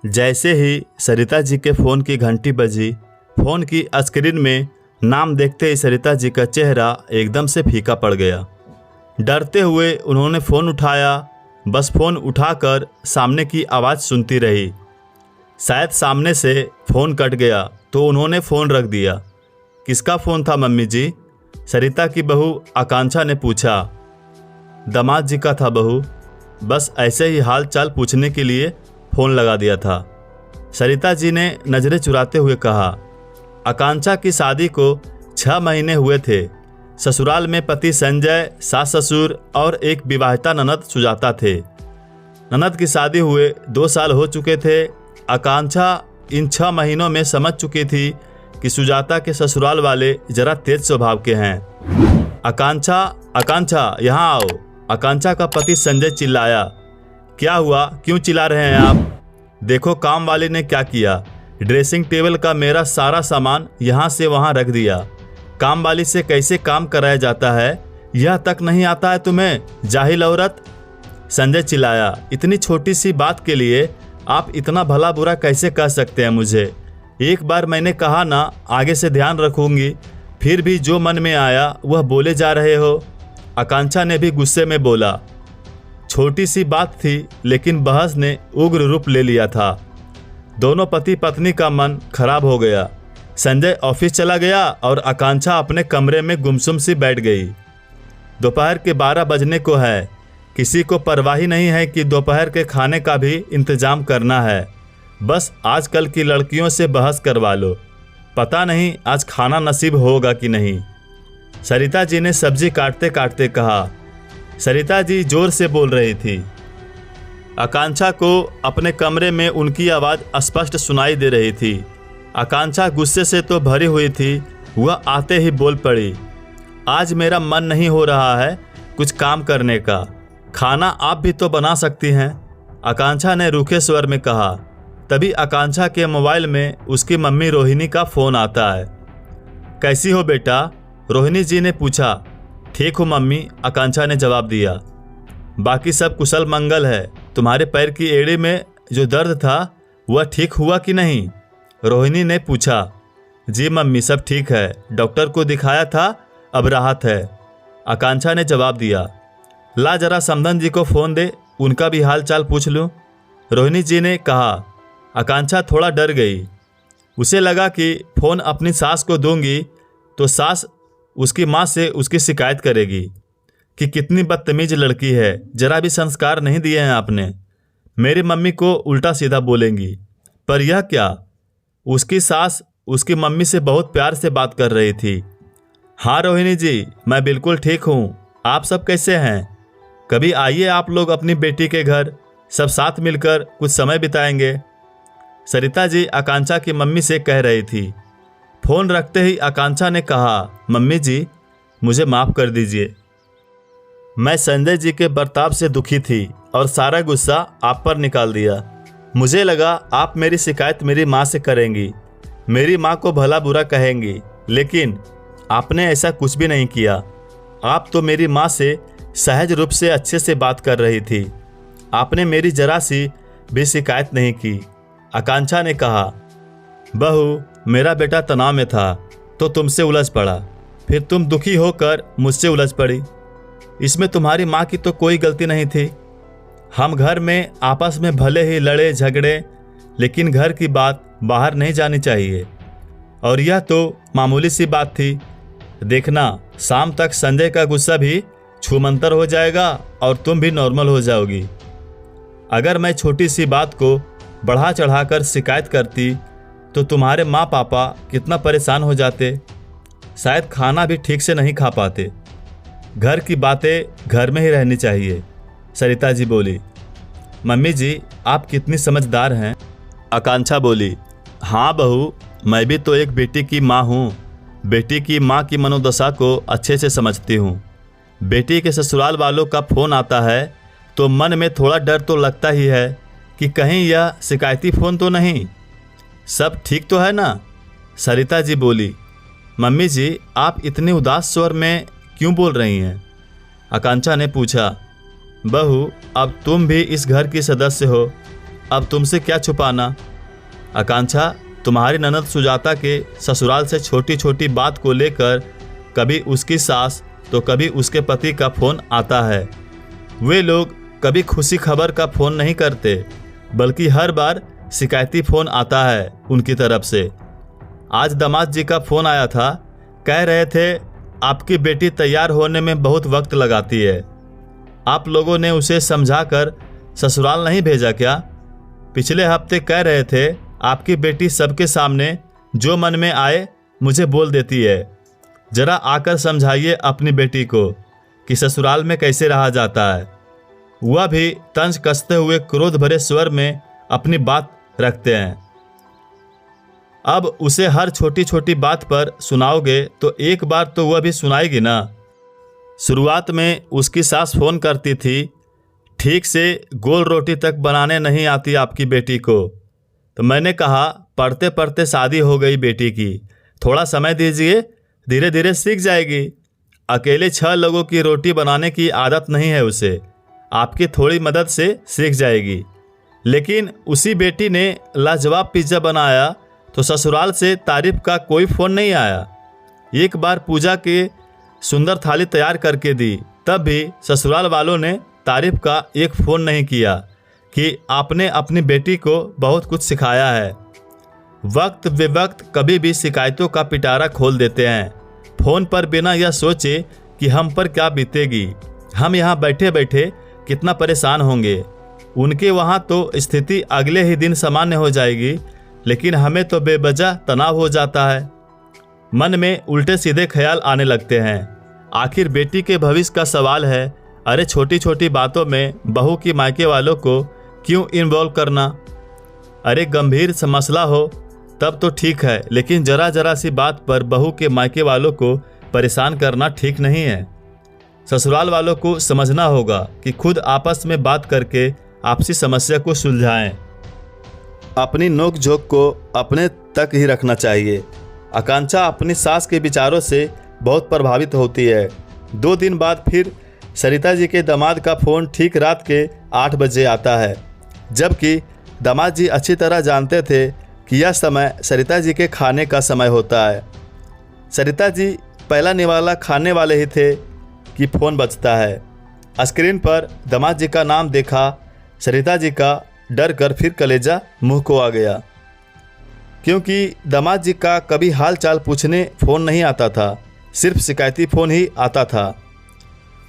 जैसे ही सरिता जी के फ़ोन की घंटी बजी, फ़ोन की स्क्रीन में नाम देखते ही सरिता जी का चेहरा एकदम से फीका पड़ गया। डरते हुए उन्होंने फ़ोन उठाया। बस फ़ोन उठाकर सामने की आवाज़ सुनती रही। शायद सामने से फ़ोन कट गया तो उन्होंने फ़ोन रख दिया। किसका फ़ोन था मम्मी जी? सरिता की बहू आकांक्षा ने पूछा। दामाद जी का था बहू, बस ऐसे ही हाल चाल पूछने के लिए फ़ोन लगा दिया था। सरिता जी ने नज़रें चुराते हुए कहा। आकांक्षा की शादी को 6 महीने हुए थे। ससुराल में पति संजय, सास ससुर और एक विवाहिता ननद सुजाता थे। ननद की शादी हुए 2 साल हो चुके थे। आकांक्षा इन 6 महीनों में समझ चुकी थी कि सुजाता के ससुराल वाले जरा तेज स्वभाव के हैं। आकांक्षा, आकांक्षा यहाँ आओ। आकांक्षा का पति संजय चिल्लाया। क्या हुआ, क्यों चिल्ला रहे हैं आप? देखो काम वाले ने क्या किया। ड्रेसिंग टेबल का मेरा सारा सामान यहाँ से वहाँ रख दिया। काम वाली से कैसे काम कराया जाता है यह तक नहीं आता है तुम्हें, जाहिल औरत। संजय चिल्लाया। इतनी छोटी सी बात के लिए आप इतना भला बुरा कैसे कह सकते हैं मुझे? एक बार मैंने कहा ना, आगे से ध्यान रखूंगी, फिर भी जो मन में आया वह बोले जा रहे हो। आकांक्षा ने भी गुस्से में बोला। छोटी सी बात थी लेकिन बहस ने उग्र रूप ले लिया था। दोनों पति पत्नी का मन खराब हो गया। संजय ऑफिस चला गया और आकांक्षा अपने कमरे में गुमसुम सी बैठ गई। दोपहर के 12 बजने को है। किसी को परवाह ही नहीं है कि दोपहर के खाने का भी इंतजाम करना है। बस आजकल की लड़कियों से बहस करवा लो, पता नहीं आज खाना नसीब होगा कि नहीं। सरिता जी ने सब्जी काटते काटते कहा। सरिता जी जोर से बोल रही थी। आकांक्षा को अपने कमरे में उनकी आवाज़ स्पष्ट सुनाई दे रही थी। आकांक्षा गुस्से से तो भरी हुई थी। वह आते ही बोल पड़ी। आज मेरा मन नहीं हो रहा है कुछ काम करने का। खाना आप भी तो बना सकती हैं, आकांक्षा ने रूखे स्वर में कहा। तभी आकांक्षा के मोबाइल में उसकी मम्मी रोहिणी का फ़ोन आता है। कैसी हो बेटा? रोहिणी जी ने पूछा। ठीक हूँ मम्मी, आकांक्षा ने जवाब दिया। बाकी सब कुशल मंगल है। तुम्हारे पैर की एड़ी में जो दर्द था वह ठीक हुआ कि नहीं? रोहिणी ने पूछा। जी मम्मी, सब ठीक है, डॉक्टर को दिखाया था, अब राहत है, आकांक्षा ने जवाब दिया। ला जरा समधन जी को फ़ोन दे, उनका भी हाल चाल पूछ लूँ, रोहिणी जी ने कहा। आकांक्षा थोड़ा डर गई। उसे लगा कि फ़ोन अपनी सास को दूंगी तो सास उसकी माँ से उसकी शिकायत करेगी कि कितनी बदतमीज लड़की है, जरा भी संस्कार नहीं दिए हैं आपने। मेरी मम्मी को उल्टा सीधा बोलेंगी। पर यह क्या, उसकी सास उसकी मम्मी से बहुत प्यार से बात कर रही थी। हाँ रोहिणी जी, मैं बिल्कुल ठीक हूँ, आप सब कैसे हैं? कभी आइए आप लोग अपनी बेटी के घर, सब साथ मिलकर कुछ समय बिताएंगे, सरिता जी आकांक्षा की मम्मी से कह रही थी। फ़ोन रखते ही आकांक्षा ने कहा। मम्मी जी, मुझे माफ़ कर दीजिए। मैं संजय जी के बर्ताव से दुखी थी और सारा गुस्सा आप पर निकाल दिया। मुझे लगा आप मेरी शिकायत मेरी माँ से करेंगी, मेरी माँ को भला बुरा कहेंगी, लेकिन आपने ऐसा कुछ भी नहीं किया। आप तो मेरी माँ से सहज रूप से अच्छे से बात कर रही थी। आपने मेरी जरा सी भी शिकायत नहीं की, आकांक्षा ने कहा। बहू, मेरा बेटा तनाव में था तो तुमसे उलझ पड़ा, फिर तुम दुखी होकर मुझसे उलझ पड़ी। इसमें तुम्हारी माँ की तो कोई गलती नहीं थी। हम घर में आपस में भले ही लड़े झगड़े, लेकिन घर की बात बाहर नहीं जानी चाहिए। और यह तो मामूली सी बात थी। देखना, शाम तक संजय का गुस्सा भी छूमंतर हो जाएगा और तुम भी नॉर्मल हो जाओगी। अगर मैं छोटी सी बात को बढ़ा चढ़ाकर शिकायत करती तो तुम्हारे माँ पापा कितना परेशान हो जाते, शायद खाना भी ठीक से नहीं खा पाते। घर की बातें घर में ही रहनी चाहिए, सरिता जी बोली। मम्मी जी, आप कितनी समझदार हैं, आकांक्षा बोली। हाँ बहू, मैं भी तो एक बेटी की माँ हूँ। बेटी की माँ की मनोदशा को अच्छे से समझती हूँ। बेटी के ससुराल वालों का फ़ोन आता है तो मन में थोड़ा डर तो लगता ही है कि कहीं यह शिकायती फ़ोन तो नहीं। सब ठीक तो है ना, सरिता जी बोली। मम्मी जी, आप इतनी उदास स्वर में क्यों बोल रही हैं, आकांक्षा ने पूछा। बहू, अब तुम भी इस घर की सदस्य हो, अब तुमसे क्या छुपाना। आकांक्षा, तुम्हारी ननद सुजाता के ससुराल से छोटी छोटी बात को लेकर कभी उसकी सास तो कभी उसके पति का फ़ोन आता है। वे लोग कभी खुशी खबर का फ़ोन नहीं करते, बल्कि हर बार शिकायती फ़ोन आता है उनकी तरफ से। आज दामाद जी का फ़ोन आया था, कह रहे थे आपकी बेटी तैयार होने में बहुत वक्त लगाती है। आप लोगों ने उसे समझाकर ससुराल नहीं भेजा क्या? पिछले हफ्ते कह रहे थे आपकी बेटी सबके सामने जो मन में आए मुझे बोल देती है। जरा आकर समझाइए अपनी बेटी को कि ससुराल में कैसे रहा जाता है। वह भी तंज कसते हुए क्रोध भरे स्वर में अपनी बात रखते हैं। अब उसे हर छोटी छोटी बात पर सुनाओगे तो एक बार तो वह भी सुनाएगी ना। शुरुआत में उसकी सास फ़ोन करती थी, ठीक से गोल रोटी तक बनाने नहीं आती आपकी बेटी को। तो मैंने कहा पढ़ते पढ़ते शादी हो गई बेटी की, थोड़ा समय दीजिए, धीरे धीरे सीख जाएगी। अकेले 6 लोगों की रोटी बनाने की आदत नहीं है उसे, आपकी थोड़ी मदद से सीख जाएगी। लेकिन उसी बेटी ने लाजवाब पिज्ज़ा बनाया तो ससुराल से तारीफ का कोई फ़ोन नहीं आया। एक बार पूजा के सुंदर थाली तैयार करके दी, तब भी ससुराल वालों ने तारीफ का एक फ़ोन नहीं किया कि आपने अपनी बेटी को बहुत कुछ सिखाया है। वक्त बेवक्त कभी भी शिकायतों का पिटारा खोल देते हैं, फ़ोन पर बिना यह सोचे कि हम पर क्या बीतेगी, हम यहाँ बैठे बैठे कितना परेशान होंगे। उनके वहाँ तो स्थिति अगले ही दिन सामान्य हो जाएगी, लेकिन हमें तो बेवजह तनाव हो जाता है। मन में उल्टे सीधे ख्याल आने लगते हैं। आखिर बेटी के भविष्य का सवाल है। अरे छोटी छोटी बातों में बहू की मायके वालों को क्यों इन्वॉल्व करना? अरे गंभीर मसला हो तब तो ठीक है, लेकिन जरा जरा सी बात पर बहू के मायके वालों को परेशान करना ठीक नहीं है। ससुराल वालों को समझना होगा कि खुद आपस में बात करके आपसी समस्या को सुलझाएं। अपनी नोक झोंक को अपने तक ही रखना चाहिए। आकांक्षा अपनी सास के विचारों से बहुत प्रभावित होती है। 2 दिन बाद फिर सरिता जी के दामाद का फ़ोन ठीक रात के 8 बजे आता है, जबकि दामाद जी अच्छी तरह जानते थे कि यह समय सरिता जी के खाने का समय होता है। सरिता जी पहला निवाला खाने वाले ही थे कि फ़ोन बजता है। स्क्रीन पर दामाद जी का नाम देखा, सरिता जी का डर कर फिर कलेजा मुंह को आ गया, क्योंकि दामाद जी का कभी हाल चाल पूछने फ़ोन नहीं आता था, सिर्फ शिकायती फ़ोन ही आता था।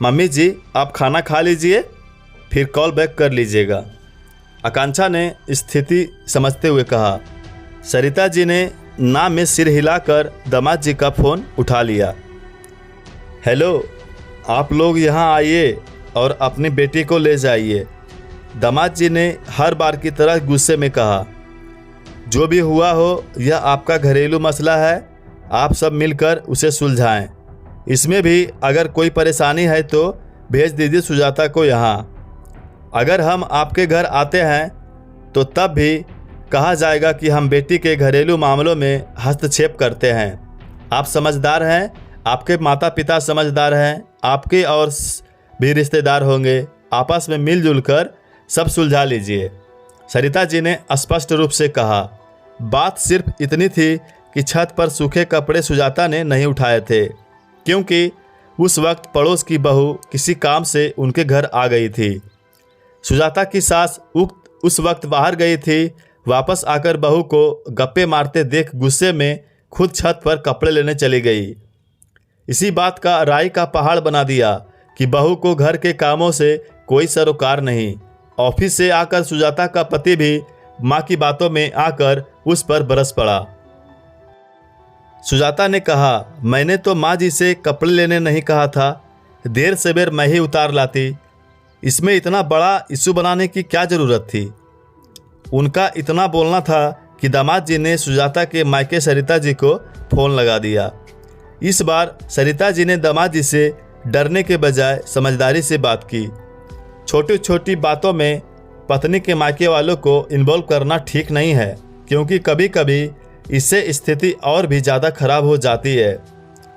मम्मी जी आप खाना खा लीजिए, फिर कॉल बैक कर लीजिएगा, आकांक्षा ने स्थिति समझते हुए कहा। सरिता जी ने ना में सिर हिलाकर दामाद जी का फ़ोन उठा लिया। हेलो, आप लोग यहाँ आइए और अपनी बेटी को ले जाइए, दामाद जी ने हर बार की तरह गुस्से में कहा। जो भी हुआ हो यह आपका घरेलू मसला है, आप सब मिलकर उसे सुलझाएं। इसमें भी अगर कोई परेशानी है तो भेज दीजिए सुजाता को यहाँ। अगर हम आपके घर आते हैं तो तब भी कहा जाएगा कि हम बेटी के घरेलू मामलों में हस्तक्षेप करते हैं। आप समझदार हैं, आपके माता पिता समझदार हैं, आपके और भी रिश्तेदार होंगे, आपस में मिलजुल कर सब सुलझा लीजिए, सरिता जी ने स्पष्ट रूप से कहा। बात सिर्फ इतनी थी कि छत पर सूखे कपड़े सुजाता ने नहीं उठाए थे, क्योंकि उस वक्त पड़ोस की बहू किसी काम से उनके घर आ गई थी। सुजाता की सास उस वक्त बाहर गई थी। वापस आकर बहू को गप्पे मारते देख गुस्से में खुद छत पर कपड़े लेने चली गई। इसी बात का राई का पहाड़ बना दिया कि बहू को घर के कामों से कोई सरोकार नहीं। ऑफिस से आकर सुजाता का पति भी माँ की बातों में आकर उस पर बरस पड़ा। सुजाता ने कहा, मैंने तो माँ जी से कपड़े लेने नहीं कहा था, देर सवेर मैं ही उतार लाती। इसमें इतना बड़ा इशू बनाने की क्या ज़रूरत थी? उनका इतना बोलना था कि दामाद जी ने सुजाता के मायके सरिता जी को फ़ोन लगा दिया। इस बार सरिता जी ने दामाद जी से डरने के बजाय समझदारी से बात की। छोटी छोटी बातों में पत्नी के मायके वालों को इन्वॉल्व करना ठीक नहीं है, क्योंकि कभी कभी इससे स्थिति और भी ज़्यादा खराब हो जाती है।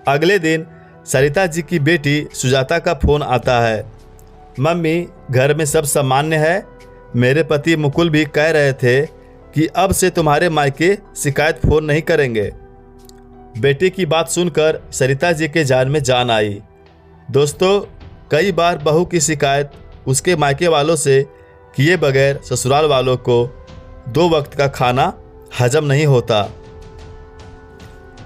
अगले दिन सरिता जी की बेटी सुजाता का फ़ोन आता है। मम्मी, घर में सब सामान्य है, मेरे पति मुकुल भी कह रहे थे कि अब से तुम्हारे मायके शिकायत फ़ोन नहीं करेंगे। बेटी की बात सुनकर सरिता जी के जान में जान आई। दोस्तों, कई बार बहू की शिकायत उसके मायके वालों से किए बगैर ससुराल वालों को 2 वक्त का खाना हजम नहीं होता।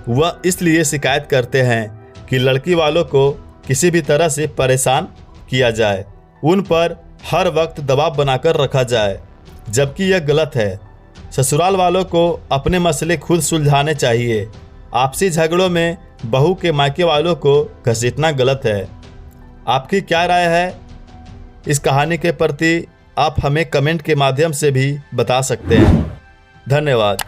वह इसलिए शिकायत करते हैं कि लड़की वालों को किसी भी तरह से परेशान किया जाए, उन पर हर वक्त दबाव बनाकर रखा जाए, जबकि यह गलत है। ससुराल वालों को अपने मसले खुद सुलझाने चाहिए। आपसी झगड़ों में बहू के मायके वालों को घसीटना गलत है। आपकी क्या राय है इस कहानी के प्रति? आप हमें कमेंट के माध्यम से भी बता सकते हैं। धन्यवाद।